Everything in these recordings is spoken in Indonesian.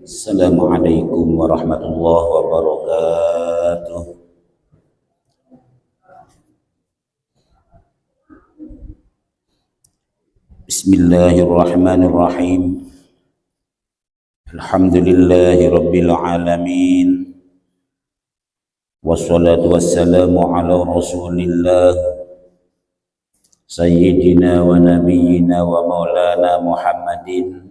Assalamualaikum warahmatullahi wabarakatuh. Bismillahirrahmanirrahim. Alhamdulillahi rabbil alamin. Wassalatu wassalamu ala rasulillah Sayyidina wa nabiyyina wa maulana Muhammadin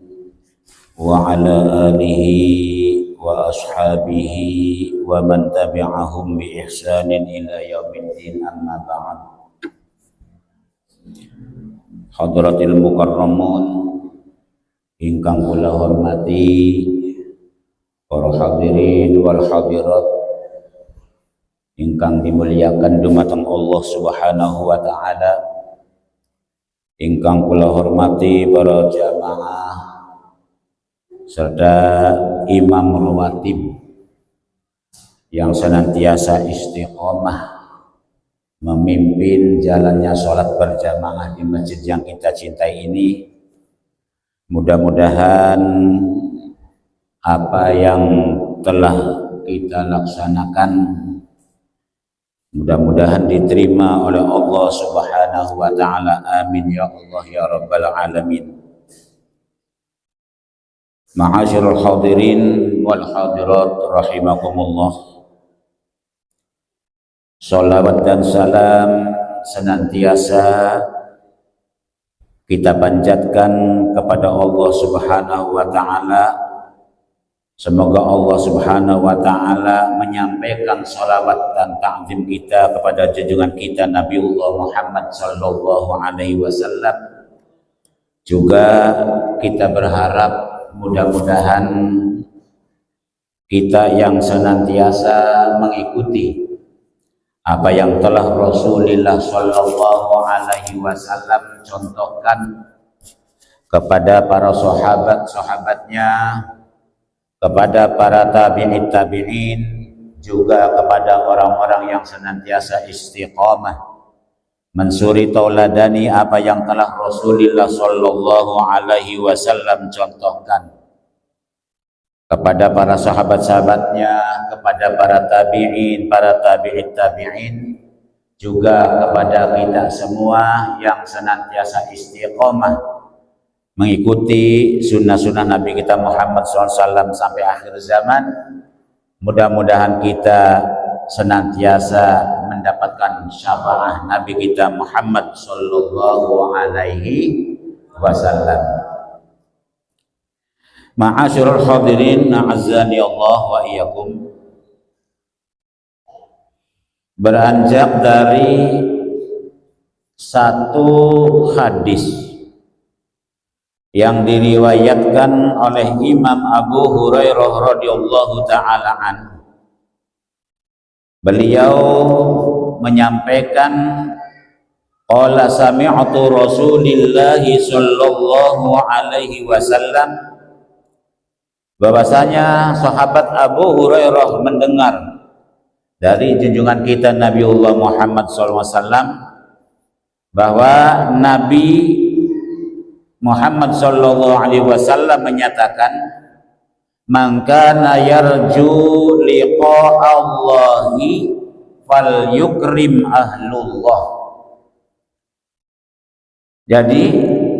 wa ala alihi wa ashabihi wa man tabi'ahum bi ihsanin ila yaumiddin, amma ba'd. Hadratil mukarramun ingkang kula hormati, para hadirin wal hadirat ingkang dimuliakan dumateng Allah Subhanahu wa taala, ingkang kula hormati para jamaah serta imam rawatib yang senantiasa istiqomah memimpin jalannya sholat berjamaah di masjid yang kita cintai ini. Mudah-mudahan apa yang telah kita laksanakan mudah-mudahan diterima oleh Allah Subhanahu wa taala. Amin ya Allah ya rabbal alamin. Ma'asyiral hadirin wal hadirat rahimakumullah. Salawat dan salam senantiasa kita panjatkan kepada Allah Subhanahu wa taala. Semoga Allah Subhanahu wa taala menyampaikan salawat dan ta'zim kita kepada junjungan kita Nabiullah Muhammad sallallahu alaihi wasallam. Juga kita berharap mudah-mudahan kita yang senantiasa mengikuti apa yang telah Rasulullah sallallahu alaihi wasallam contohkan kepada para sahabat-sahabatnya, kepada para tabi'in, juga kepada orang-orang yang senantiasa istiqamah mensuri tauladani apa yang telah Rasulullah sallallahu alaihi wasallam contohkan, kepada para sahabat-sahabatnya, kepada para tabi'in, para tabi'in, juga kepada kita semua yang senantiasa istiqomah mengikuti sunnah-sunnah Nabi kita Muhammad SAW sampai akhir zaman. Mudah-mudahan kita senantiasa mendapatkan syafaat Nabi kita Muhammad sallallahu alaihi wasallam. Ma'asyiral hadirin, a'azzani Allah wa iyyakum. Beranjak dari satu hadis yang diriwayatkan oleh Imam Abu Hurairah radhiyallahu taala anhu. Beliau menyampaikan, qala sami'tu Rasulillah sallallahu alaihi wasallam, bahwasanya sahabat Abu Hurairah mendengar dari junjungan kita Nabiullah Muhammad SAW bahwa Nabi Muhammad SAW menyatakan, man kana yarju liqa'allahi fal yukrim ahlullah. Jadi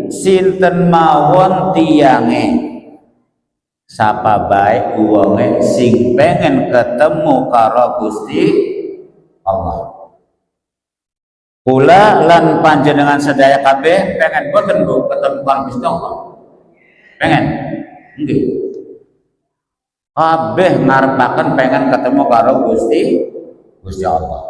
sinten mawon tiyange sapa baik wonge sing pengen ketemu karo Gusti Allah. Kula lan panjenengan sedaya kabeh pengen boten Bu ketemu karo Gusti Allah? Pengen? Nggih. Kabeh ngarepaken pengen ketemu karo Gusti Allah.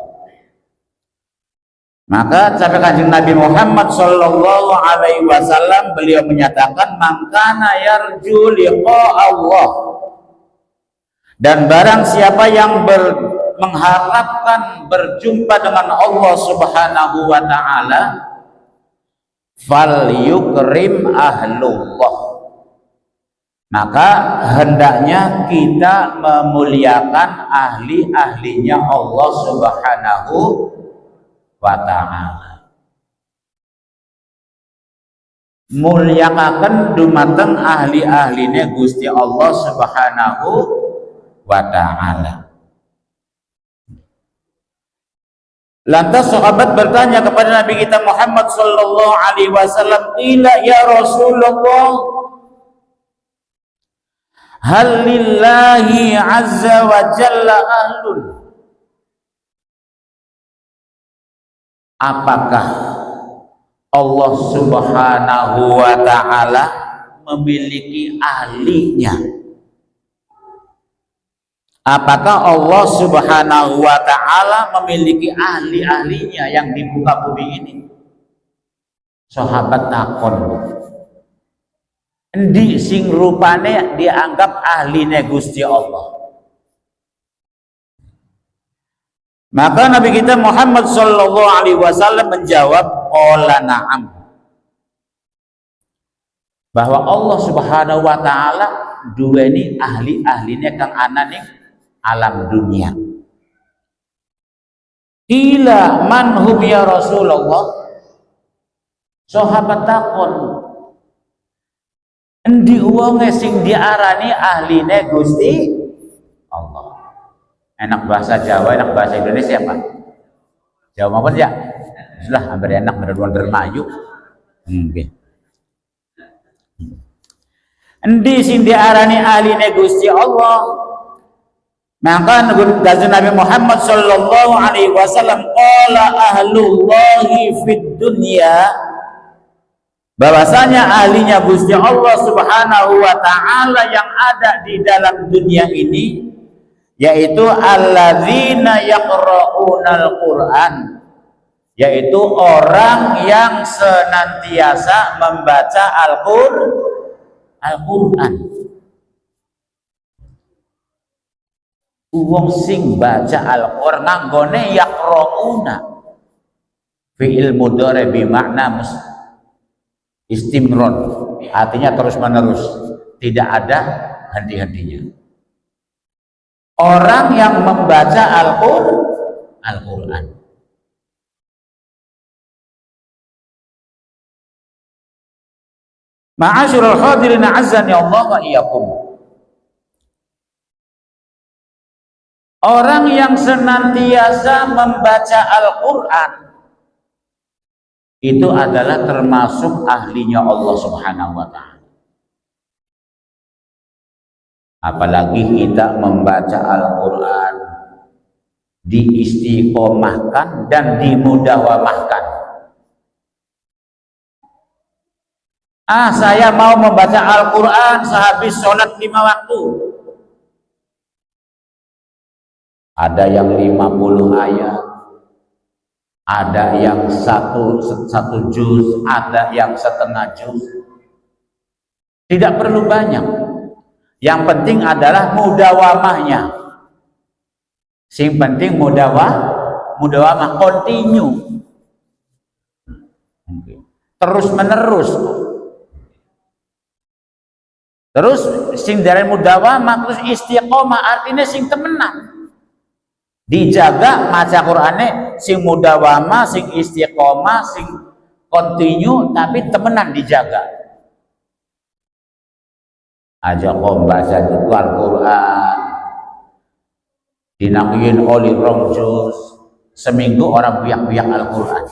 Maka sampai Kanjeng Nabi Muhammad sallallahu alaihi wasallam beliau menyatakan, mangkana yarju liqa Allah, dan barang siapa yang mengharapkan berjumpa dengan Allah Subhanahu wa taala, fal yukrim ahlullah, maka hendaknya kita memuliakan ahli-ahlinya Allah Subhanahu wa ta'ala. mulyakaken dumateng ahli-ahline Gusti Allah Subhanahu wa taala. Lantas sahabat bertanya kepada Nabi kita Muhammad sallallahu alaihi wasallam, "Ila ya Rasulullah, hal lillahi azza wa jalla ahlun?" Apakah Allah Subhanahu wa taala memiliki ahlinya? Apakah Allah Subhanahu wa taala memiliki ahli-ahlinya yang di muka bumi ini? Sahabat takon, endi sing rupane dianggap ahline Gusti Allah? Maka Nabi kita Muhammad sallallahu alaihi wasallam menjawab, qala na'am. Bahwa Allah Subhanahu wa taala duweni ahli-ahline kang ana ning alam dunia. Ila man hum ya Rasulullah? Sahabat takon, endi wonge sing diarani ahline Gusti Allah? Enak bahasa Jawa, enak bahasa Indonesia, Pak. Jawa maupun ya? Sudah hampir enak berduan dermayu. Nggih. Endi sing diarani ahline Gusti Allah? Maka Nabi Muhammad sallallahu alaihi wasallam qala ahlullahi fid dunya, bahwasanya ahlinya Gusti Allah Subhanahu wa taala yang ada di dalam dunia ini yaitu alladzina yaqra'unal Qur'an, yaitu orang yang senantiasa membaca Al-Qur'an. Wong sing baca Al-Qur'an nganggone yaqra'una fi'il mudhari bi makna istimron, artinya terus menerus, tidak ada henti-hentinya. Orang yang membaca Al-Qur'an. Ma'asyiral hadirin azzani Allah wa iyyakum. Orang yang senantiasa membaca Al-Qur'an itu adalah termasuk ahlinya Allah Subhanahu wa taala. Apalagi kita membaca Al-Qur'an diistiqomahkan dan dimudawamahkan. Saya mau membaca Al-Qur'an sehabis sholat 5 waktu. Ada yang 50 ayat, ada yang satu juz, ada yang setengah juz. Tidak perlu banyak. Yang penting adalah mudawamahnya. Sing penting mudawamah continue. Terus menerus. Terus sing dari mudawamah terus istiqomah, artinya sing temenan. Dijaga maca Qur'ane sing mudawamah, sing istiqomah, sing continue, tapi temenan dijaga. Aja kok baca Al-Qur'an dinakiin oleh juz seminggu orang biak-biak Al-Qur'an.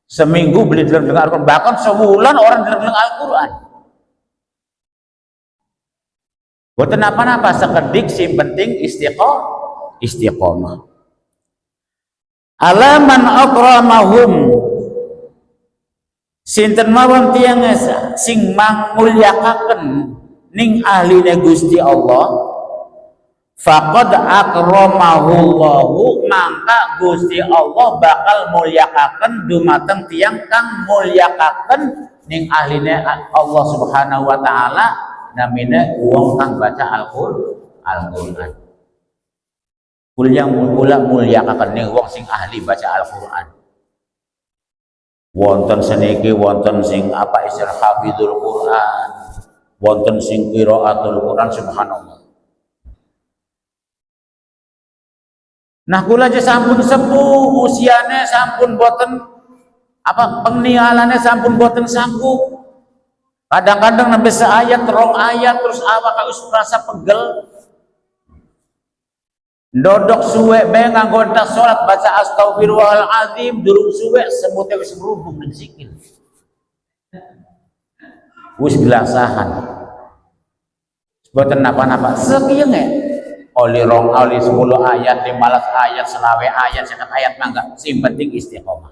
Seminggu beli dengar Al-Qur'an, bahkan sebulan orang dengar Al-Qur'an. Boten apa-apa, sekedik sing penting istiqomah. Alaman akramahum, sinten mawon tiyang sing mangulyakaken ning ahline Gusti Allah, faqad akramahullahu, mangka Gusti Allah bakal mulyakaken dumateng tiyang kang mulyakaken ning ahline Allah Subhanahu wa taala, namine wong kang baca Al-Qur'an. Kula mulyakaken ning wong sing ahli baca Al-Qur'an. Wonten seniki wonten sing apa istilah hafizul Qur'an, wonten sing qiraatul Qur'an, subhanallah. Nah kula aja sampun sepuh usiane, sampun boten Apa pengnialannya sampun boten sanggup. Kadang-kadang nembe seayat, rong ayat terus awak wis merasa pegel. Dodok suwe bae nganggo salat baca astagfirullahalazim durung suwe semute wis merubung ning sikil. Wis gelasahan. Boten napa-napa sekieu nge. Oli 10 ayat, 15 ayat, selawe ayat, 50 ayat mangga. Sing penting istiqomah.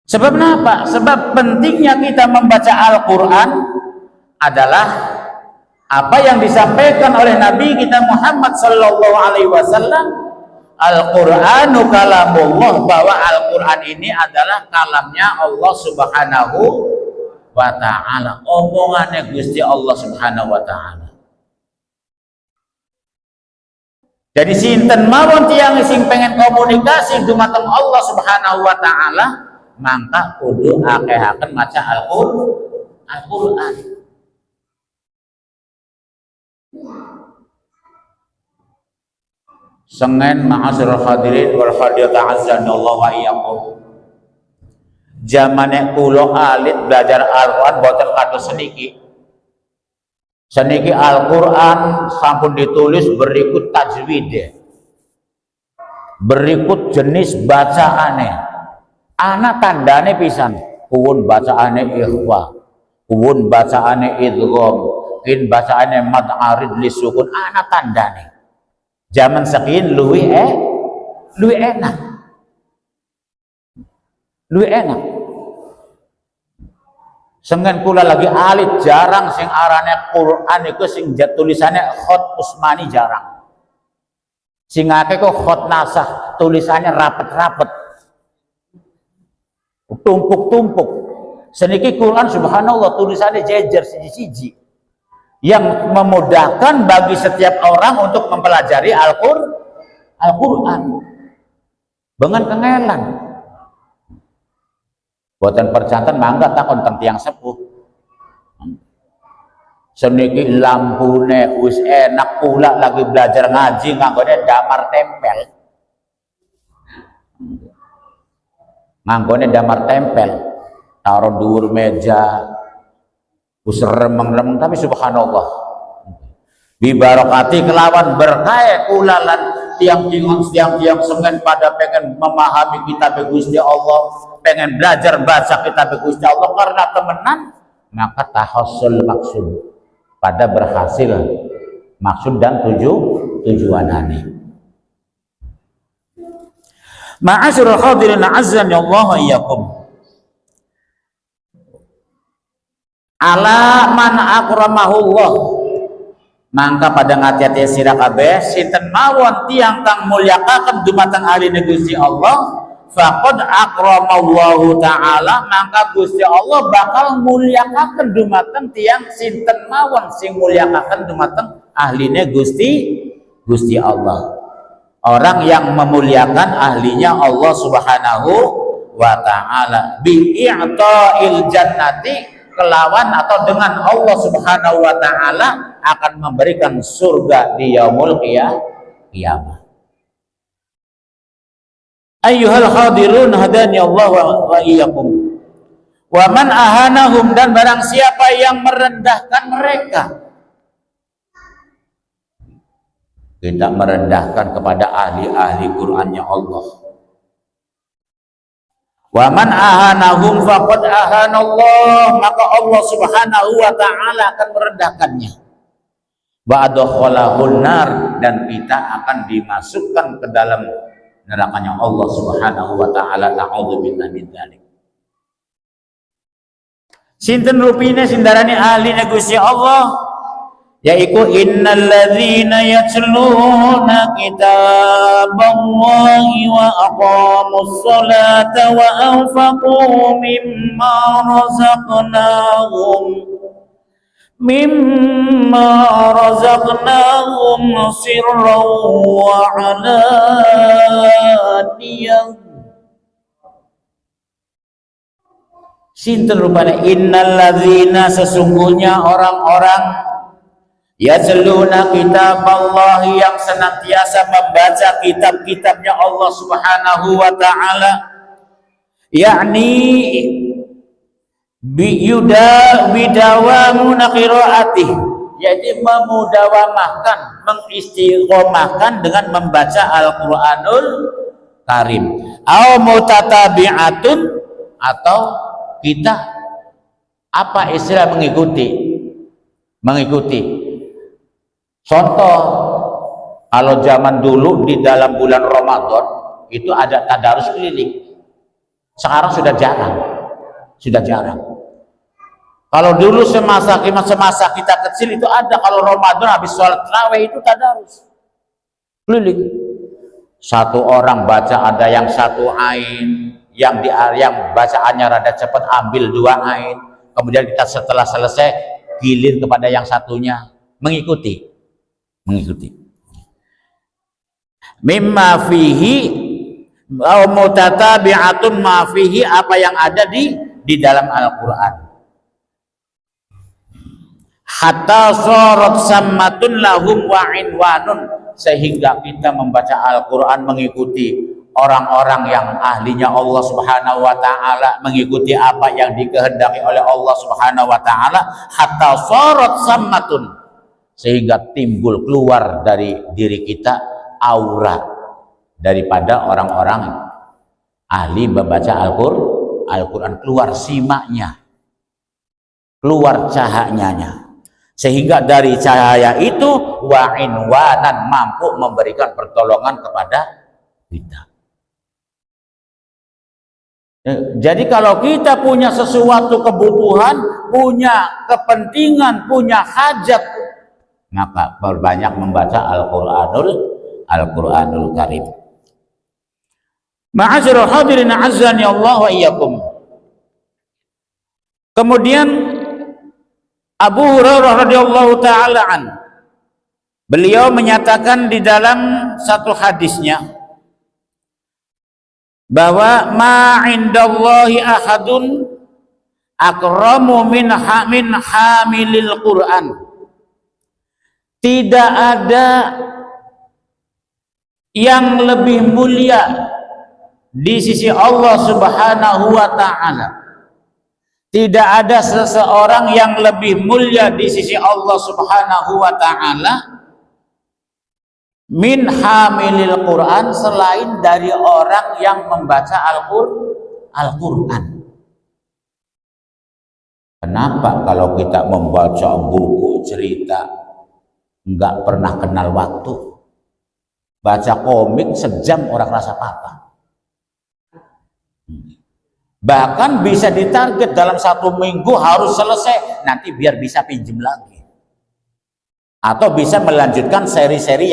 Sebab kenapa? Sebab pentingnya kita membaca Al-Quran adalah apa yang disampaikan oleh Nabi kita Muhammad Sallallahu Alaihi Wasallam. Al-Quranu kalamullah, bahwa Al-Quran ini adalah kalamnya Allah Subhanahu wa Ta'ala, omongannya Gusti Allah Subhanahu wa Ta'ala. Jadi sinten mawon tiyang sing pengen komunikasi dumateng Allah Subhanahu wa Ta'ala, mangka kudu akehaken maca Al-Qur'an. Sengen ma'asyiral hadirin wal hadirat azanallahu wa iyyakum. Zamane kula alit belajar Al-Qur'an boten kados seniki. Seniki Al-Qur'an sampun ditulis berikut tajwid. Berikut jenis bacaane. Ana tandane pisan, kuwun bacaane ikhfa, kuwun bacaane idgham, kin bacaane mad arid li sukun, ana tandane. Zaman sakin luwih enak. Luwih enak. Sengen kula lagi alit jarang sing arane Quran iku sing tulisannya khot Usmani jarang. Sing akeh kok khot nasah, tulisannya rapet-rapet. Tumpuk-tumpuk. Seniki Quran subhanallah tulisannya jejer siji-siji yang memudahkan bagi setiap orang untuk mempelajari Al-Quran dengan kengelan. Boten percanten mangga takon teng tiyang sepuh. Seniki lampune wis enak pula lagi belajar ngaji nganggone damar tempel. Nganggone damar tempel, taruh dhuwur meja, wis remeng-remeng tapi subhanallah. Bibarakati kelawan berkah kula lan tiang-tiang sengen pada pengen memahami kitab Gusti Allah, pengen belajar baca kitab Gusti Allah karena temenan, maka tahassul maksud pada berhasil maksud dan tujuanane. Ma'asyiral hadirin azzani Allah wa iyyakum. Ala man akramahullah, mangka pada ngati-ati sira kabeh sinten mawon tiyang kang mulyakaken dumateng ahli Gusti Allah, faqad akramallahu taala, mangka Gusti Allah bakal mulyakaken dumateng tiyang sinten mawon sing mulyakaken dumateng ahline Gusti Allah. Orang yang memuliakan ahlinya Allah Subhanahu wa Ta'ala bi'i'ta'il jannati, kelawan atau dengan Allah Subhanahu wa Ta'ala akan memberikan surga di yaumul qiyamah. Ayyuhal hadirun hadani Allah wa iyyakum. Wa man ahanahum, dan barang siapa yang merendahkan mereka, kita merendahkan kepada ahli-ahli Qur'annya Allah. Wa man ahanahum faqad ahanallah, maka Allah Subhanahu wa Ta'ala akan merendahkannya. Wa adkhalahun nar, dan kita akan dimasukkan ke dalam nerakanya Allah Subhanahu wa Ta'ala. Na'udzubillah min dzalik. Sinten rupine sindarani ahli Gusti Allah, yaiku innalladzina yatluna kitaballahi wa aqamus salata wa anfaqu mimma razaqnahum sirran wa alaniyah. Sinten rupane innalladzina, sesungguhnya orang-orang yatluna kitaballahi, yang senantiasa membaca kitab-kitabnya Allah Subhanahu wa Ta'ala, yakni bidawamuna qiraatih, yaitu memudawamahkan, mengistiqomahkan dengan membaca Al-Qur'anul Karim. Au mutatabi'atun, atau kita apa istilah mengikuti. Contoh, kalau zaman dulu di dalam bulan Ramadan itu ada tadarus keliling. Sekarang sudah jarang. Kalau dulu semasa kita kecil itu ada, kalau Ramadan habis sholat tarawih itu tadarus keliling. Satu orang baca, ada yang satu ain, yang bacaannya rada cepat ambil 2 ain, kemudian kita setelah selesai gilir kepada yang satunya, mengikuti. Mimma fihi au mutatabi'atun ma fihi, apa yang ada di dalam Al-Qur'an. Hatta sorot sammatun lahum wa inwanun, sehingga kita membaca Al-Quran mengikuti orang-orang yang ahlinya Allah Subhanahu wa ta'ala, mengikuti apa yang dikehendaki oleh Allah Subhanahu wa ta'ala. Hatta sorot sammatun, sehingga timbul keluar dari diri kita aura daripada orang-orang ahli membaca Al-Quran, keluar simaknya, keluar cahayanya, sehingga dari cahaya itu wa inwanan, mampu memberikan pertolongan kepada kita. Jadi kalau kita punya sesuatu kebutuhan, punya kepentingan, punya hajat, maka berbanyak membaca Al-Qur'anul Karim. Ma'asyiral hadirin azzani Allah wa iyyakum. Kemudian Abu Hurairah radhiyallahu taala an, beliau menyatakan di dalam satu hadisnya bahwa ma indallahi ahadun akramu min hamilil Quran. Tidak ada yang lebih mulia di sisi Allah Subhanahu wa ta'ala. Tidak ada seseorang yang lebih mulia di sisi Allah Subhanahu wa ta'ala min hamilil Quran, selain dari orang yang membaca Al-Quran. Kenapa kalau kita membaca buku cerita nggak pernah kenal waktu? Baca komik sejam orang rasa apa-apa. Bahkan bisa ditarget dalam 1 minggu harus selesai, nanti biar bisa pinjem lagi, atau bisa melanjutkan seri-seri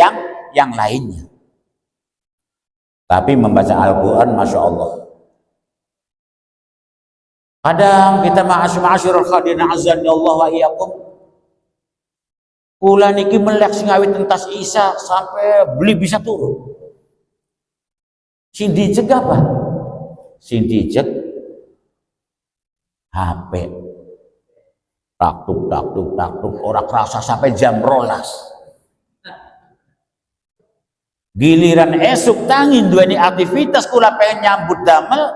yang lainnya. Tapi membaca Al-Quran, Masya Allah, kadang kita ma'asyurul khadirin azani Allah wa iyyakum, kula niki melek sing awit entas Isa sampai beli bisa turun. Sing dijeg apa? Sing dijeg HP, taktuk, orang kerasa sampai jam 12. Giliran esuk tangin duweni aktivitas, kula pengen nyambut damel,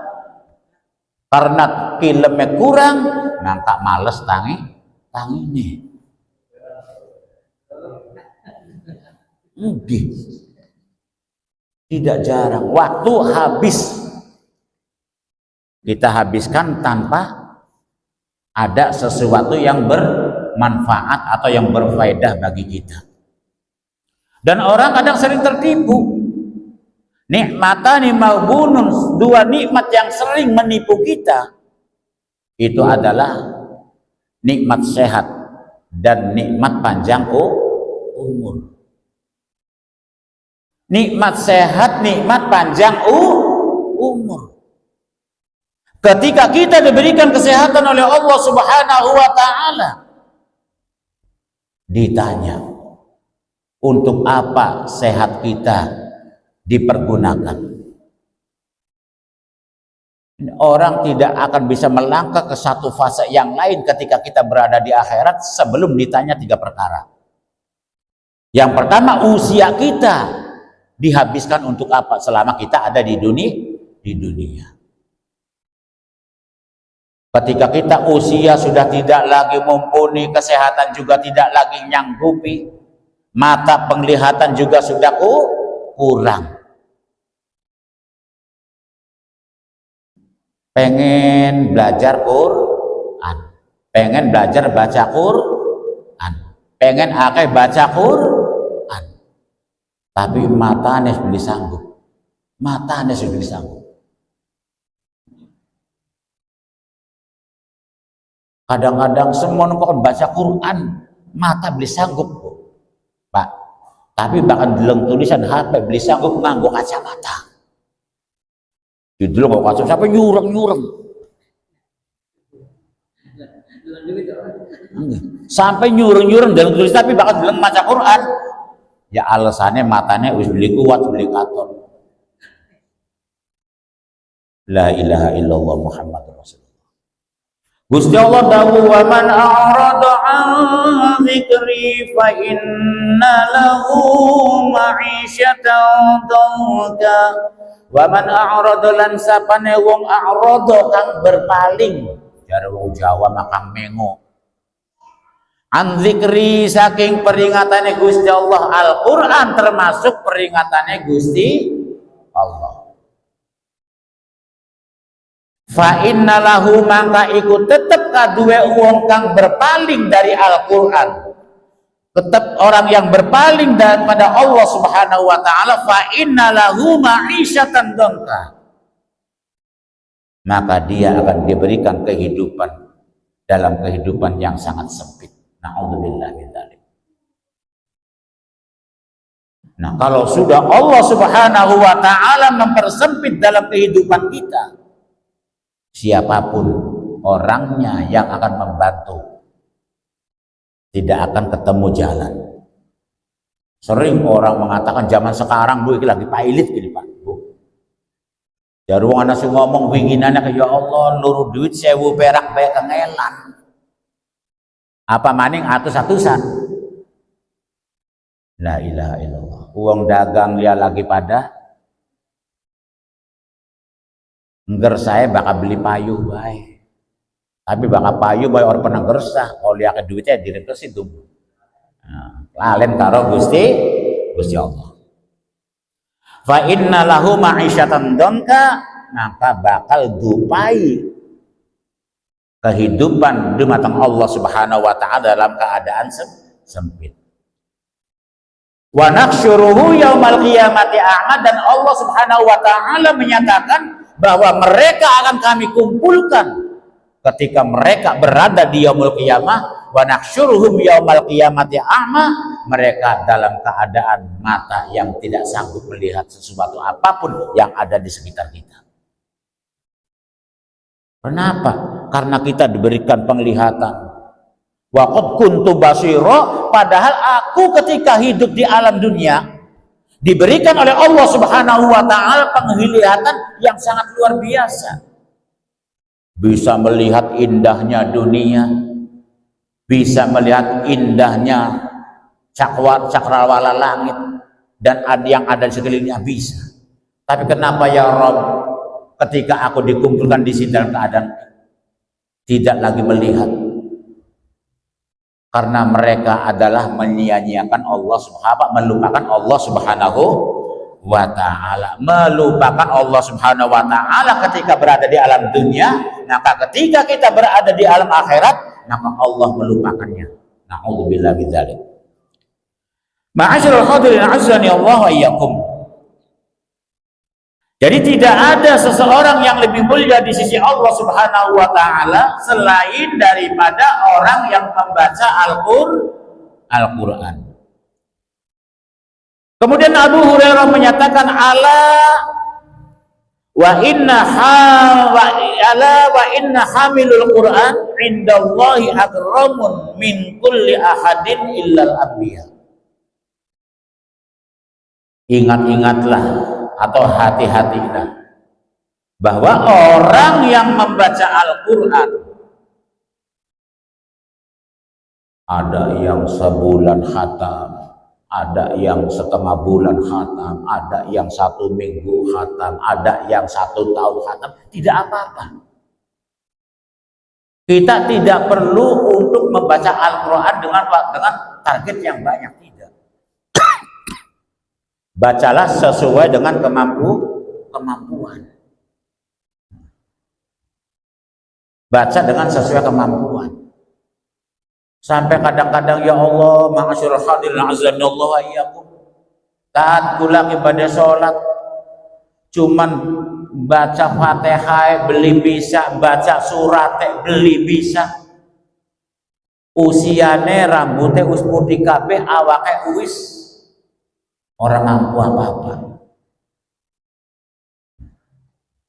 karena filmnya kurang, ngangkat males tangine. Tidak jarang waktu habis, kita habiskan tanpa ada sesuatu yang bermanfaat atau yang berfaedah bagi kita. Dan orang kadang sering tertipu. Nikmatani maghbunun, 2 nikmat yang sering menipu kita, itu adalah nikmat sehat dan nikmat panjang umur. Nikmat sehat, nikmat panjang umur. Ketika kita diberikan kesehatan oleh Allah Subhanahu wa ta'ala, ditanya, untuk apa sehat kita dipergunakan? Orang tidak akan bisa melangkah ke satu fase yang lain ketika kita berada di akhirat sebelum ditanya 3 perkara. Yang pertama, usia kita dihabiskan untuk apa selama kita ada di dunia. Ketika kita usia sudah tidak lagi mumpuni, kesehatan juga tidak lagi nyanggupi, mata penglihatan juga sudah kurang. Pengen belajar Quran, pengen belajar baca Quran, pengen akeh baca Quran, tapi matanya sudah sanggup, matanya sudah sanggup. Kadang-kadang semua kok baca Quran, mata beli sanggup, Pak. Tapi bahkan dalam tulisan HP beli sanggup nganggo kacamata. Judul kok kacamata sampai nyureng-nyureng. Sampai nyureng-nyureng dalam tulisan, tapi bahkan dalam baca Quran. Ya alasannya matanya wis beli kuat, beli katon. La ilaha illallah Muhammadur Rasulullah. Gusti Allah dawuh, wa man a'rada 'an dzikri fa inna lahu ma'isyatan dhanka. Wa man a'rada lan sapane wong a'rada kang berpaling, jare wong Jawa makang mengo. An dzikri saking peringatane Gusti Allah, Al-Qur'an termasuk peringatane Gusti Allah. Fa inna lahu maka iku tetep kaduwe wong kang berpaling dari Al-Qur'an, tetep orang yang berpaling daripada Allah Subhanahu wa taala, fa inna lahu ma'isyatan dhanka, maka dia akan diberikan kehidupan dalam kehidupan yang sangat sempit. Na'udzubillah min dzalik. Nah, kalau sudah Allah Subhanahu wa taala mempersempit dalam kehidupan kita, siapapun orangnya yang akan membantu tidak akan ketemu jalan. Sering orang mengatakan zaman sekarang Bu iki lagi pailit gini Pak Bu. Jadi wong ana sing ngomong winginane ya Allah luru duit 1000 perak bae kengelan. Apa maning atus-atusan. La ilaha illallah. Uang dagang dia lagi pada ngger saya bakal beli payung bae. Tapi bakal payung bae orang pernah gersah, kalau lihat duitnya direkes itu. Nah, lalen karo Gusti Allah. Fa inna lahu ma'isyatan dhanka, maka bakal dupai kehidupan di mata Allah Subhanahu wa taala dalam keadaan sempit. Wa nahsyuruhu yaumal qiyamati a'ma, dan Allah Subhanahu wa taala menyatakan bahwa mereka akan kami kumpulkan ketika mereka berada di yaumul qiyamah. Wa nahsyuruhum yaumal qiyamati a'ma, mereka dalam keadaan mata yang tidak sanggup melihat sesuatu apapun yang ada di sekitar kita. Kenapa? Karena kita diberikan penglihatan. Wa qad kuntu basira, padahal aku ketika hidup di alam dunia diberikan oleh Allah Subhanahu wa taala penglihatan yang sangat luar biasa. Bisa melihat indahnya dunia, bisa melihat indahnya cakrawala langit dan yang ada di sekelilingnya bisa. Tapi kenapa ya Rabb, ketika aku dikumpulkan di sini dalam keadaan tidak lagi melihat? Karena mereka adalah menyia-nyiakan Allah Subhanahu, melupakan Allah Subhanahu wa taala, melupakan Allah Subhanahu wa taala ketika berada di alam dunia, maka ketika kita berada di alam akhirat, maka Allah melupakannya. Na'udzubillah min dzalik. Ma'asyiral hadirin azani Allah wa iyyakum. Jadi tidak ada seseorang yang lebih mulia di sisi Allah Subhanahu wa taala selain daripada orang yang membaca Al-Qur'an. Kemudian Abu Hurairah menyatakan wa inna hamilul Qur'an indallahi akramun min kulli ahadin illal anbiya. Ingat-ingatlah atau hati-hatilah bahwa orang yang membaca Al-Qur'an, ada yang sebulan khatam, ada yang setengah bulan khatam, ada yang 1 minggu khatam, ada yang 1 tahun khatam, tidak apa-apa. Kita tidak perlu untuk membaca Al-Quran dengan target yang banyak, tidak. Bacalah sesuai dengan kemampuan. Baca dengan sesuai kemampuan. Sampai kadang-kadang, ya Allah, ma'asyiral hadirin azanallahu wa iyyakum, taat pula ibadah sholat, cuman baca Fatihah beli bisa, baca surat beli bisa, usiane rambutnya us putih kabeh, awake uwis orang mampu apa-apa.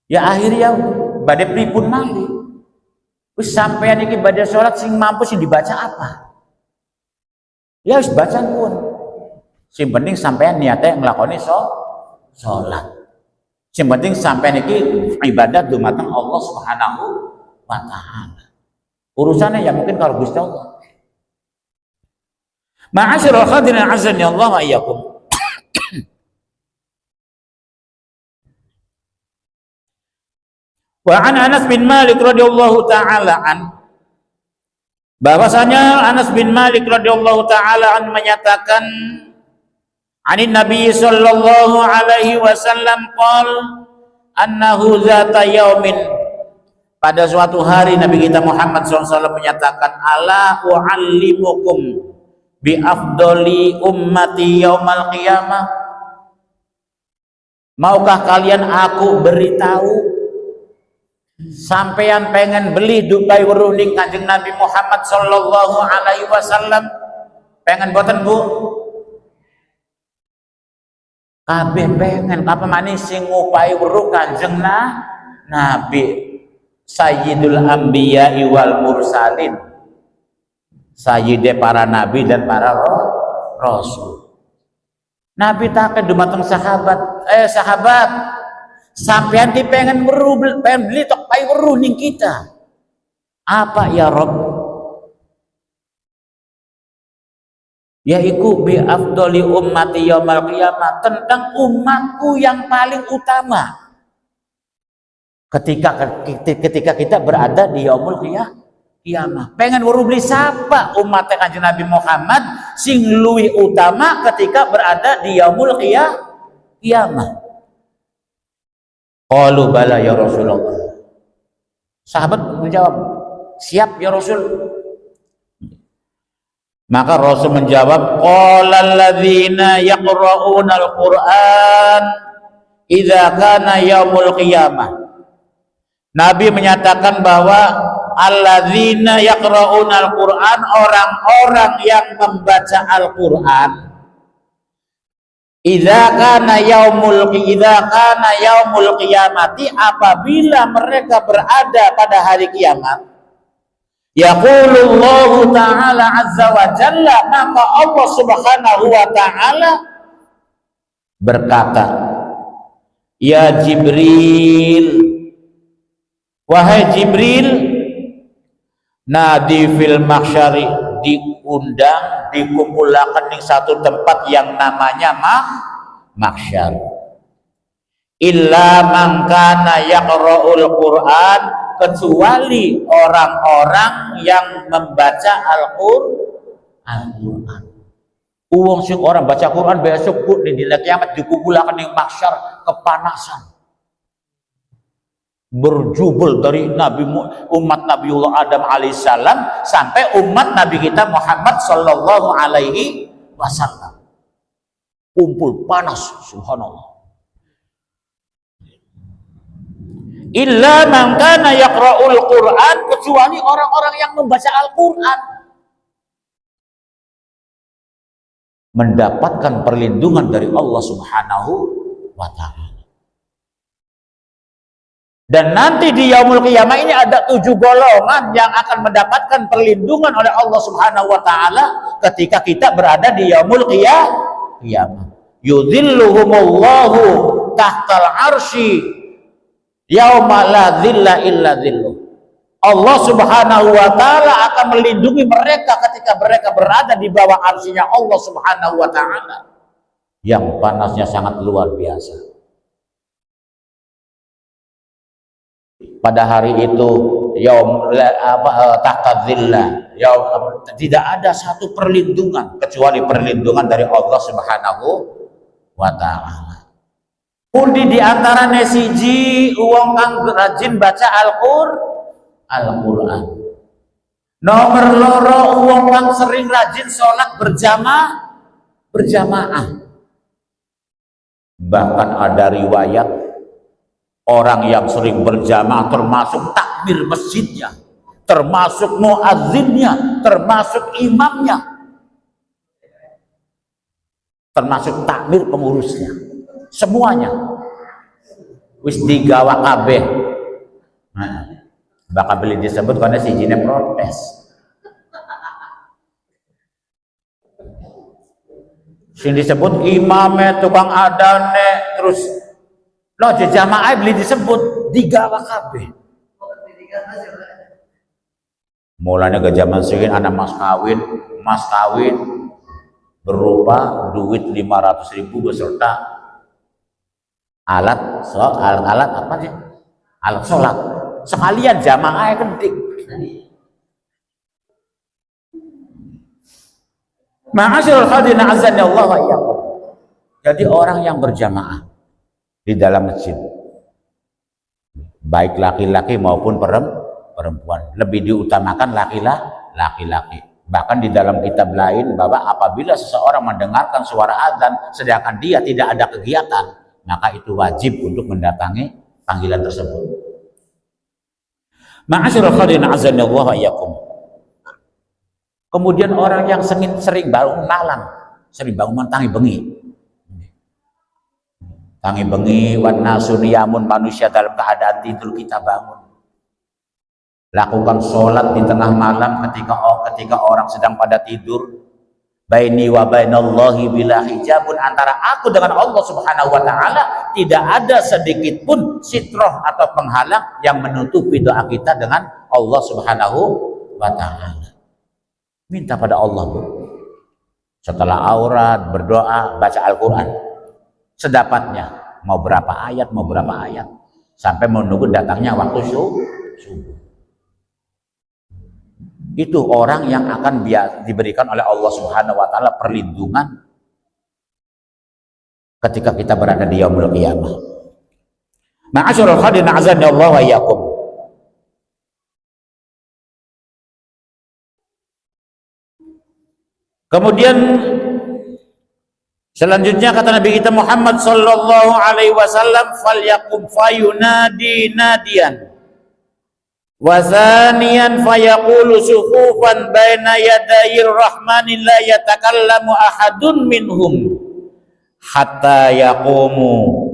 Ya akhirnya badai pripun malih. Wis sampean iki badai sholat sing mampu sing dibaca apa? Ya wis baca pun. Sing penting sampean niatnya nglakoni sholat. Sing penting sampean iki ibadah dumateng Allah Subhanahu wa taala. Urusannya ya mungkin kalau Gusti Allah. Ma'asyiral hadirin azani Allah wa iyyakum. Wa an Anas bin Malik radhiyallahu taala an, bahwasanya Anas bin Malik radhiyallahu taala an menyatakan, anin Nabi sallallahu alaihi wasallam qol, annahu zata yaumin, pada suatu hari Nabi kita Muhammad SAW menyatakan, ala u'allimukum bi afdoli ummati yaumal qiyamah, maukah kalian aku beritahu, sampeyan pengen beli dupai weruh ning Kanjeng Nabi Muhammad sallallahu alaihi wasallam, pengen boten Bu? Kabeh pengen, apa manis sing ngupai weruh Kanjeng Nabi Sayyidul Anbiya wal Mursalin, sayyide para nabi dan para rasul. Nabi takkan dumateng sahabat, sampean ki pengen beli tok pai weruh ning kita. Apa ya Rob? Yaiku bi afdoli ummati yaumal qiyamah, tentang umatku yang paling utama ketika kita berada di yaumul qiyamah. Pengen weruh beli siapa umat Kanjeng Nabi Muhammad sing luwih utama ketika berada di yaumul qiyamah. Qalu bala ya Rasulullah. Sahabat menjawab, siap ya Rasul. Maka Rasul menjawab, qala alladzina yaqra'una al-Qur'an idza kana yaumul qiyamah. Nabi menyatakan bahwa alladzina yaqra'una al-Qur'an, orang-orang yang membaca Al-Qur'an, idza kana yaumul qiyamati, apabila mereka berada pada hari kiamat, yaqulullahu ta'ala azza wa jalla, maka Allah Subhanahu wa ta'ala berkata, ya Jibril, wahai Jibril, nadi fil mahsyari, diundang, dikumpulkan di satu tempat yang namanya mahsyar, illa man kana yaqra'ul Qur'an, kecuali orang-orang yang membaca Al-Qur'an. Uang sing orang baca Quran besok di dina kiamat dikumpulkan di mahsyar, kepanasan, berjubel dari umat Nabiullah Adam alaihissalam sampai umat Nabi kita Muhammad sallallahu alaihi wasallam, kumpul panas, subhanallah. Illa man kana yaqra'ul Qur'an, kecuali orang-orang yang membaca Al-Qur'an, mendapatkan perlindungan dari Allah Subhanahu wa ta'ala. Dan nanti di yaumul qiyamah ini ada 7 golongan yang akan mendapatkan perlindungan oleh Allah Subhanahu wa ta'ala ketika kita berada di yaumul qiyamah. Yudhilluhumullahu tahtal arsy yauma la dhilla illa dhilluh. Allah Subhanahu wa ta'ala akan melindungi mereka ketika mereka berada di bawah arsy-Nya Allah Subhanahu wa ta'ala yang panasnya sangat luar biasa. pada hari itu takadzillah, tidak ada satu perlindungan kecuali perlindungan dari Allah Subhanahu wa taala. Pundi di antara siji wong kang rajin baca Al-Qur'an. Nomor loro wong kang sering rajin sholat berjamaah. Bahkan ada riwayat orang yang sering berjamaah termasuk takbir masjidnya, termasuk muazzinnya, termasuk imamnya, termasuk takbir pengurusnya, semuanya wis digawa kabeh. Bakal beli disebut karena si jinnya protes. Sing disebut imamnya, tukang adane, terus lo jamaah beli disebut digawa kabeh. Mulanya ke zaman sekian anak mas kawin berupa duit 500.000 beserta alat apa sih? Alat sholat. Sekalian jamaah kentik. Ma'asyiral hadirin azza Allah wa iyyakum. Jadi orang yang berjamaah di dalam masjid, baik laki-laki maupun perempuan, lebih diutamakan laki-laki. Bahkan di dalam kitab lain bahwa apabila seseorang mendengarkan suara azan sedangkan dia tidak ada kegiatan, maka itu wajib untuk mendatangi panggilan tersebut. Ma'asyiral hadirin azza wa iyyakum. Kemudian orang yang sering bangun malam, sering bangun tangi bengi, wan nasu niyamun, manusia dalam keadaan tidur kita bangun. Lakukan sholat di tengah malam ketika orang sedang pada tidur. Baini wa bainallahi bila hijabun, antara aku dengan Allah Subhanahu wa taala tidak ada sedikit pun sitroh atau penghalang yang menutupi doa kita dengan Allah Subhanahu wa taala. Minta pada Allah, Bu. Setelah aurat, berdoa, baca Al-Qur'an. Sedapatnya, mau berapa ayat, sampai menunggu datangnya waktu subuh. Itu orang yang akan diberikan oleh Allah Subhanahu wa taala perlindungan ketika kita berada di yaumul qiyamah. Ma'asyiral hadirin azza wa iyyakum. Kemudian selanjutnya kata Nabi kita Muhammad sallallahu alaihi wasallam, falyakum fayunadi nadiyan wa zaniyan fayaqulu sufufan baina yadayir rahmani la yatakallamu ahadun minhum hatta yaqumu.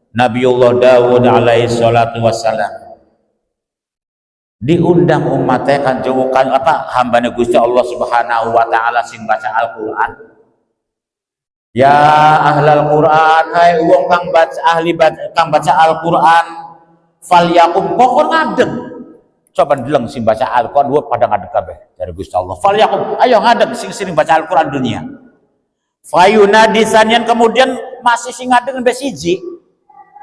Nabiullah Daud alaihi salatu wassalam diundang umatnya kan jauhkan hambane Gusti Allah Subhanahu wa taala sing baca Al-Qur'an. Ya ahlal Qur'an, hai wong kang baca Al-Qur'an, falyakum pokon ngadeg. Coba ndeleng sing baca Al-Qur'an pada ngadeg kabeh dari Gusti Allah. Falyakum, ayo ngadeg sing baca Al-Qur'an dunia. Fayunadi sanian, kemudian masih sing ngadeg mbek siji.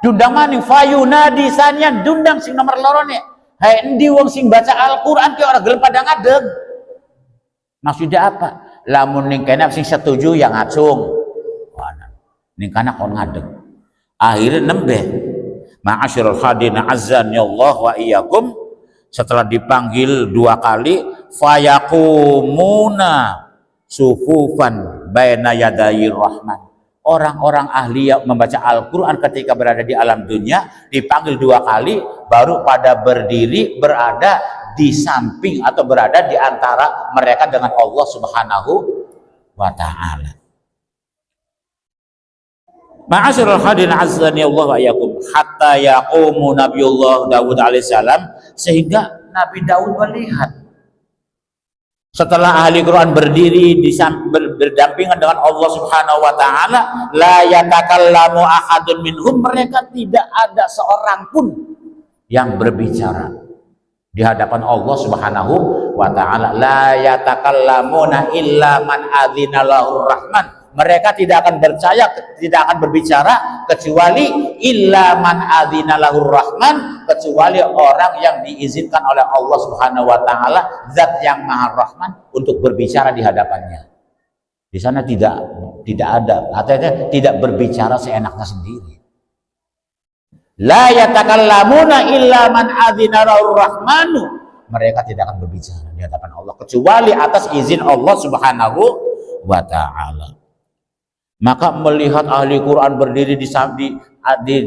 Dundang maning fayunadi sanian, dundang sing nomor lorone. Hai endi wong sing baca Al-Qur'an ki ora gelem pada ngadeg. Maksudnya apa? Lamun ning kene sing setuju yang ngacung. Ning kana kon ngadeg. Akhirnya nembe. Ma'asyiral hadirin azzani Allah wa iyyakum, setelah dipanggil 2 kali, fayaqumuna sufufan baina yadayir rahman. Orang-orang ahli yang membaca Al-Quran ketika berada di alam dunia dipanggil 2 kali baru pada berdiri berada di samping atau berada di antara mereka dengan Allah Subhanahu wa ta'ala. Ma'asyiral hadirin azzani Allah wa iyyakum, hatta yaqumu Nabiullah Daud alaihissalam, sehingga Nabi Daud melihat setelah ahli Quran berdiri berdampingan dengan Allah Subhanahu wa taala, la yatakallamu ahadun minhum, mereka tidak ada seorang pun yang berbicara di hadapan Allah Subhanahu wa taala. La yatakallamuna illa man adzina lahur rahman mereka tidak akan percaya, tidak akan berbicara kecuali illa man adzina lahur rahman, kecuali orang yang diizinkan oleh Allah Subhanahu wa taala, zat yang Maha Rahman, untuk berbicara di hadapannya. Di sana tidak ada, artinya tidak berbicara seenaknya sendiri. La yatakallamuna illa man adzina lahur rahmanu, mereka tidak akan berbicara di hadapan Allah kecuali atas izin Allah Subhanahu wa taala. Maka melihat ahli Quran berdiri di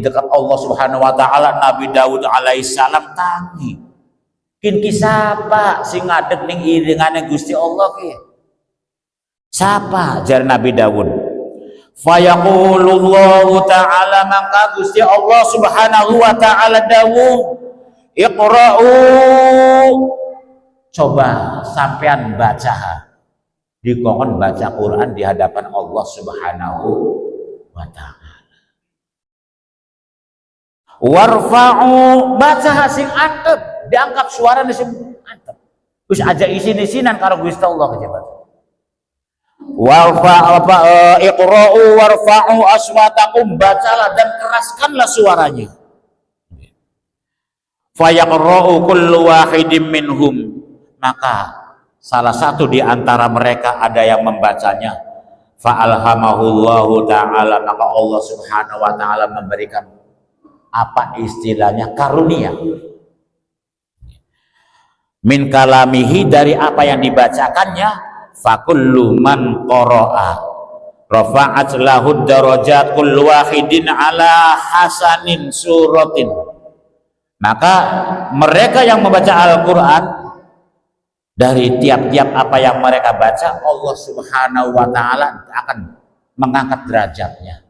dekat Allah Subhanahu wa taala, Nabi Daud alaihissalam tangi. Kin kisapa sing ngadeg ning iringane Gusti Allah ki? Sapa? Jar Nabi Daud. Fayaqulullahu ta'ala, maka Gusti Allah Subhanahu wa taala dawuh, Iqra'u, coba sampean baca, dikongkon baca Quran di hadapan Allah Subhanahu wa ta'ala. Warfa'u, baca sing antep, diangkat suara sing antep. Wis aja isin-isinan karo Gusti Allah kejebat. Iqra'u warfa'u aswatakum, bacalah dan keraskanlah suaranya. Fayaqra'u kullu wahidin minhum, maka salah satu di antara mereka ada yang membacanya. Fa'alhamahullahu ta'ala, maka Allah Subhanahu wa ta'ala memberikan apa istilahnya, karunia min kalamihi, dari apa yang dibacakannya. Fakullu man qara'a rafa'at lahu darajat kullu wahidin ala hasanin suratin, maka mereka yang membaca Al-Quran, dari tiap-tiap apa yang mereka baca, Allah Subhanahu wa ta'ala akan mengangkat derajatnya.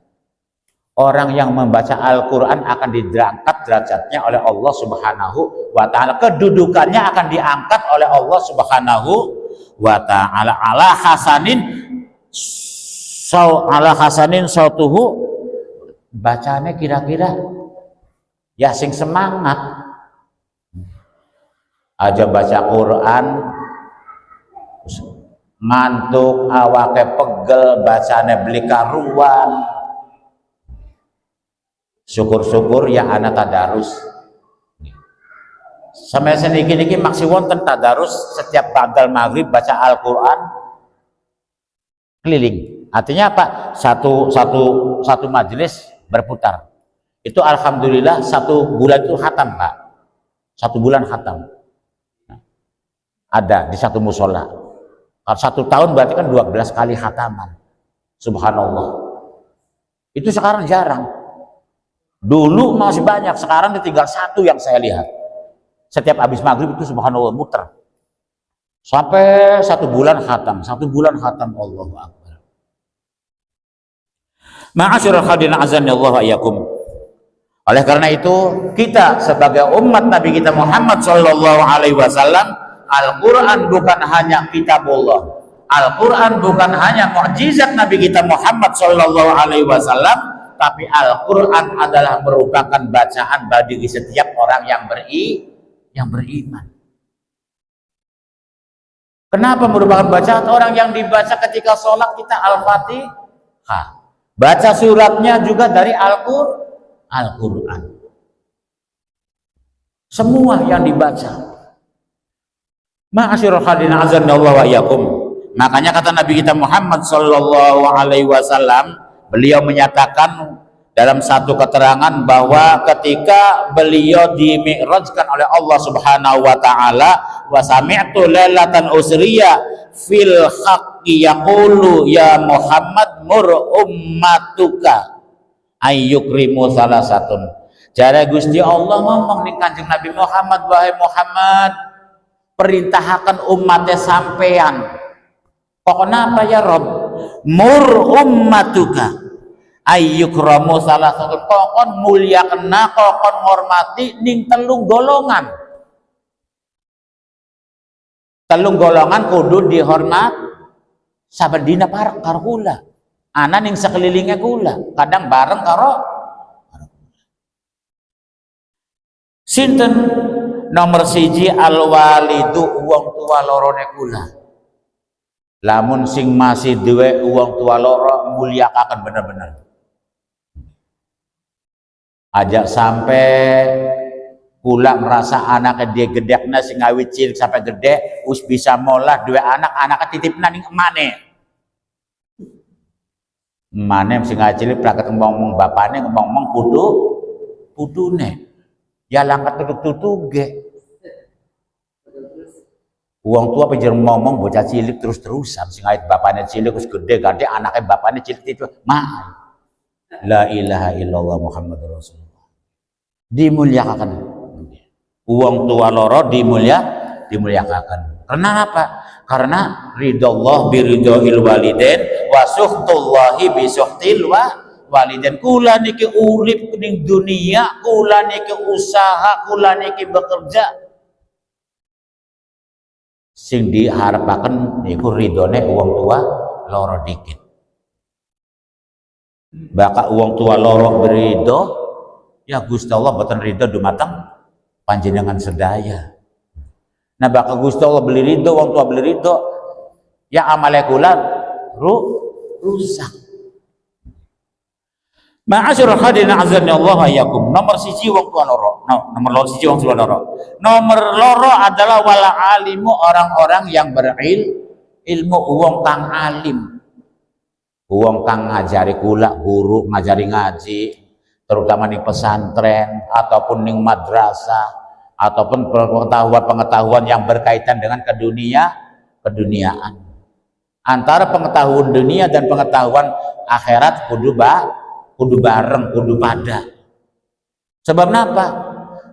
Orang yang membaca Al-Quran akan diangkat derajatnya oleh Allah Subhanahu wa ta'ala, kedudukannya akan diangkat oleh Allah Subhanahu wa ta'ala. Ala hasanin sautuhu, bacanya kira-kira ya sing semangat. Aja baca Quran ngantuk, awake pegel, bacane beli karuan. Syukur-syukur ya anak tadarus. Sampai seniki-niki maksi wonten tadarus setiap ba'dal maghrib baca Al-Quran keliling. Artinya apa? Satu majelis berputar. Itu alhamdulillah 1 bulan itu khatam, Pak. 1 bulan khatam. Ada di satu musola. Kalau 1 tahun berarti kan 12 kali khataman. Subhanallah. Itu sekarang jarang. Dulu masih banyak, sekarang tinggal 1 yang saya lihat. Setiap habis maghrib itu subhanallah muter. Sampai 1 bulan khatam, 1 bulan khatam. Allahu Akbar. Ma'asyiral hadirin azan Allah wa iyyakum. Oleh karena itu, kita sebagai umat Nabi kita Muhammad sallallahu alaihi wasallam, Al-Quran bukan hanya kitabullah. Al-Quran bukan hanya mukjizat Nabi kita Muhammad sallallahu alaihi wasallam, tapi Al-Quran adalah merupakan bacaan bagi setiap orang yang beriman. Kenapa merupakan bacaan? Orang yang dibaca ketika sholat kita Al-Fatihah. Baca suratnya juga dari Al-Quran. Semua yang dibaca. Ma'asyiral hadirin azanallahu wa iyyakum. Makanya kata Nabi kita Muhammad sallallahu alaihi wasallam, beliau menyatakan dalam satu keterangan bahwa ketika beliau dimi'rajkan oleh Allah Subhanahu wa taala, wa sami'tu lailatan usriya fil haqqi yaqulu ya Muhammad mur ummatuka ayyukrimu salasatun. Jare Gusti Allah ngomong ning Kanjeng Nabi Muhammad, wahai Muhammad, perintahkan umatnya sampean. Pokoknya apa ya Rob? Mur ummatuka ayyukramu salasatun, kokon mulia kena, kokon hormati ning telung golongan. Telung golongan kudu dihormat sabendina parek karo kula. Ana ning sakelilingnya kula, kadang bareng karo sinten. Nomor 1 al-walidu, wong tua lorone kula. Lamun sing masih duwe wong tua loro muliakan benar-benar. Ajak sampai kula merasa anaknya dia gedekna sing awit cilik sampai gede us bisa molah dua anaknya titipna ning emane sing cilik praket ngomong bapakne ngomong putune ya langkat tutuge uang tua penjer ngomong bocah cilik terus-terusan sing awit bapakne cilik us gede anaknya bapakne cilik itu la ilaha illallah Muhammadur Rasulullah. Dimuliakan uang tua loro dimuliakan karena apa? Karena ridallah biridhoil walidain wa suhtullahi bi suhtil walidain. Kula niki urip ning dunia, kula niki usaha, kula niki bekerja sing diharepaken niku ridone uang tua loro dikit. Bakal uang tua loro berido ya Gusti Allah boten ridho dumateng panjenengan sedaya. Nah bakal Gusti Allah beli ridho, wong tua beli ridho, ya amale kula rusak. Ma'asyarul hadirin azani Allah ayakum. Nomor siji wong tua loro. Nomor loro siji wong tua loro. Nomor loro adalah wala alimu orang-orang yang berilmu wong kang alim. Wong kang ngajari kula guru ngajari ngaji terutama di pesantren ataupun di madrasah ataupun pengetahuan yang berkaitan dengan keduniaan. Antara pengetahuan dunia dan pengetahuan akhirat kudu bareng, kudu pada. Sebab apa?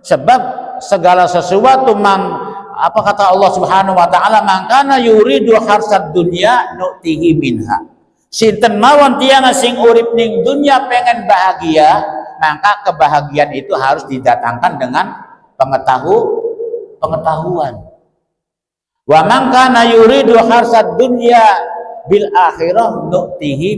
Sebab segala sesuatu apa kata Allah Subhanahu wa taala, mangkana yuridu harsad dunya nu'tihi minha. Sinten mawon tiang sing urip ning dunya pengen bahagia, maka kebahagiaan itu harus didatangkan dengan pengetahuan. Wa man kana yuridu harsad dunya bil akhirah nu'tihi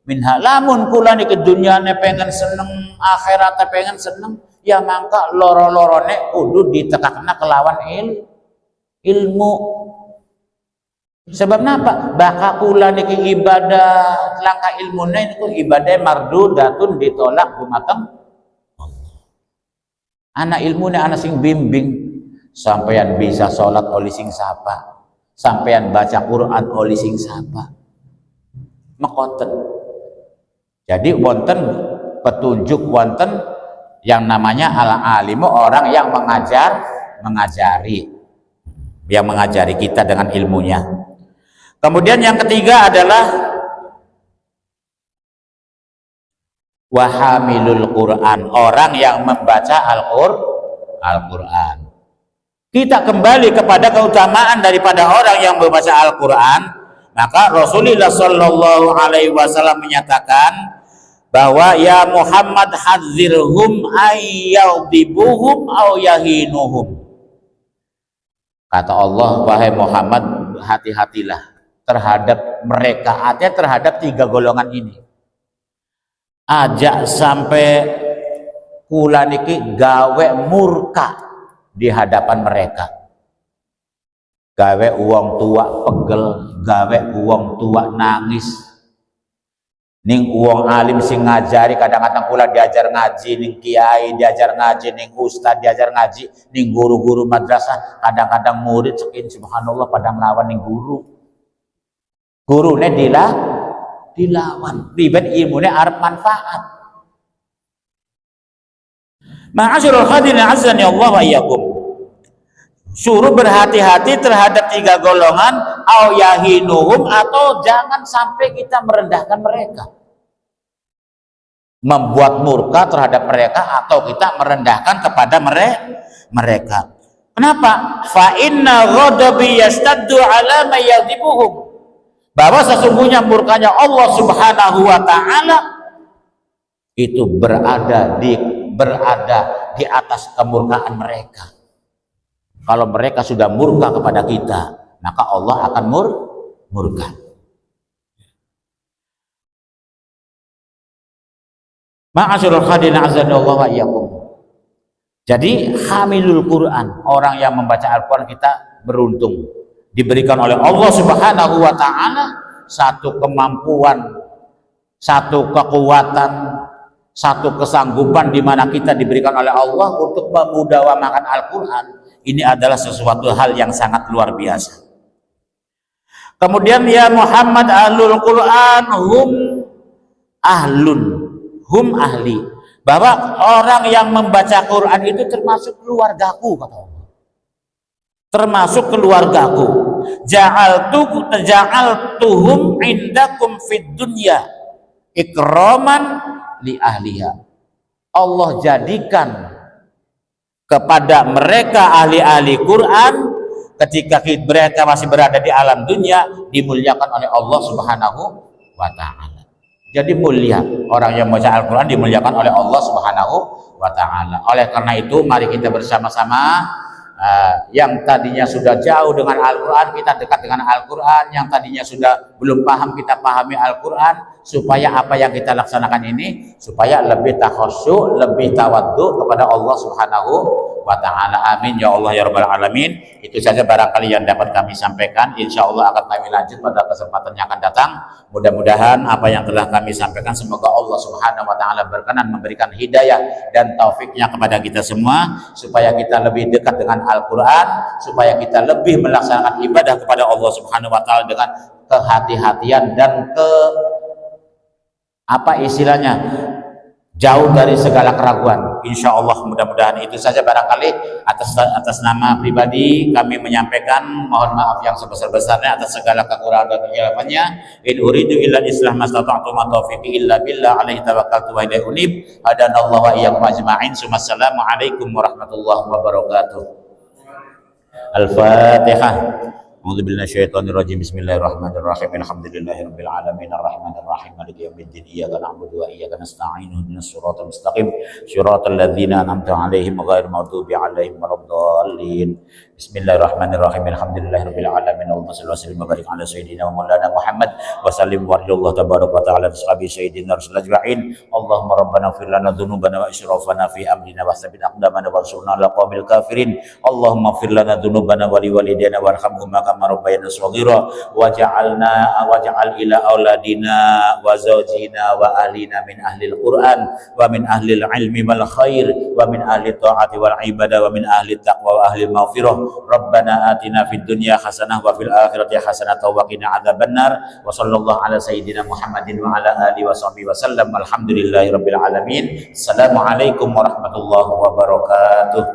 minha. Lamun kula niki dunyane pengen seneng, akhiratnya pengen seneng, ya mangka loro-lorone kudu ditekakna kelawan ilmu. Sebab napa? Baka kula niki ibadah langkah ilmune niku ibadah mardudatun ditolak dumateng Allah. Anak ilmune anak sing bimbing sampeyan bisa sholat oli sing sapa, sampeyan baca Quran oli sing sapa. Mekoten. Jadi wonten petunjuk wonten yang namanya al-alimu orang yang mengajari kita dengan ilmunya. Kemudian yang ketiga adalah wahamilul Quran, orang yang membaca Al-Quran. Kita kembali kepada keutamaan daripada orang yang membaca Al-Quran, maka Rasulullah Shallallahu Alaihi Wasallam menyatakan bahwa ya Muhammad hadzirhum ayyadibuhum aw yahinuhum. Kata Allah, wahai Muhammad, hati-hatilah terhadap mereka, artinya terhadap tiga golongan ini. Ajak sampai kula niki gawe murka di hadapan mereka. Gawe uang tua pegel, gawe uang tua nangis. Ning uang alim sing ngajari kadang-kadang kula diajar ngaji, ning kiai diajar ngaji, ning ustad diajar ngaji, ning guru-guru madrasah kadang-kadang murid sekin subhanallah pada nglawan ning guru. Gurune dilawan, ribet ilmune arep manfaat. Ma'asyiral hadirin azani Allah wa iyyakum. Suruh berhati-hati terhadap tiga golongan, au yahinuhum, atau jangan sampai kita merendahkan mereka. Membuat murka terhadap mereka atau kita merendahkan kepada mereka. Kenapa? Fa inna ghadabi yastaddu ala ma yadibuhum. Bahwa sesungguhnya murkanya Allah Subhanahu wa taala itu berada di atas kemurkaan mereka. Kalau mereka sudah murka kepada kita, maka Allah akan murka. Ma'asyiral hadirin azza wa iyyakum. Jadi hamilul Quran, orang yang membaca Al-Quran kita beruntung. Diberikan oleh Allah Subhanahu wa taala satu kemampuan satu kekuatan, satu kesanggupan di mana kita diberikan oleh Allah untuk memudawamakan Al-Quran. Ini adalah sesuatu hal yang sangat luar biasa. Kemudian ya Muhammad, ahlul Quran hum ahli, bahwa orang yang membaca Quran itu termasuk keluargaku, kata Allah. Termasuk keluargaku. Ja'altuhum indakum fid dunya ikraman li ahliha. Allah jadikan kepada mereka ahli-ahli Quran ketika mereka masih berada di alam dunia dimuliakan oleh Allah Subhanahu wa taala. Jadi mulia, orang yang membaca Al-Quran dimuliakan oleh Allah Subhanahu wa taala. Oleh karena itu mari kita bersama-sama yang tadinya sudah jauh dengan Al-Quran, kita dekat dengan Al-Quran. Yang tadinya sudah belum paham, kita pahami Al-Quran, supaya apa yang kita laksanakan ini supaya lebih takhusyuk, lebih tawaddu kepada Allah Subhanahu wa ta'ala. Amin ya Allah ya rabbal alamin. Itu saja barangkali yang dapat kami sampaikan. Insya Allah akan kami lanjut pada kesempatan yang akan datang. Mudah-mudahan apa yang telah kami sampaikan semoga Allah Subhanahu wa ta'ala berkenan memberikan hidayah dan taufiknya kepada kita semua, supaya kita lebih dekat dengan Al-Quran, supaya kita lebih melaksanakan ibadah kepada Allah Subhanahu wa ta'ala dengan kehati-hatian dan jauh dari segala keraguan. Insya Allah mudah-mudahan itu saja barangkali atas nama pribadi kami menyampaikan mohon maaf yang sebesar-besarnya atas segala kekurangan dan kehilafannya. In uridu illa islah mastata'tu ma taufiqi illa billah alaihi tawakkaltu wa ilaihi unib. Hadanallahu wa iyyakum ajma'in. Assalamu alaikum warahmatullahi wabarakatuh. Al-Fatihah. A'udzu billahi minasyaitonir rajim. Bismillahirrahmanirrahim. Alhamdulillahirabbil alamin arrahmanir rahim maliki yaumiddin. Iyyaka na'budu wa iyyaka nasta'in. Ihdinas siratal mustaqim. Shiratal ladzina an'amta 'alaihim ghairil maghdubi 'alaihim waladdallin. Bismillahirrahmanirrahim. Alhamdulillahirabbil alamin. Allahumma shalli wa sallim wa barik ala sayyidina wa maulana Muhammad wa sallim wa radhiyallahu tabaraka wa ta'ala ashabi sayyidina rasul ajma'in. Allahumma rabbana ighfir lana dhunubana wa israfana fi amrina wa tsabbit aqdamana wansurna 'alal qaumil kafirin. Allahumma ighfir lana dhunubana wa liwalidayna warhamhuma kama rabbayana shaghira waj'al ila auladina wa zawjina wa ahlina min ahlil Qur'an wa min ahlil ilmi wal khair wa min ahli ta'ati wal ibadah wa min ahli taqwa wa ahli maghfirah. Rabbana atina fid dunya hasanah wa fil akhirati hasanah wa qina adzabannar. Wa sallallahu ala sayyidina Muhammadin wa ala alihi wa sahbihi wa sallam. Alhamdulillahirabbil alamin. Assalamualaikum warahmatullahi wabarakatuh.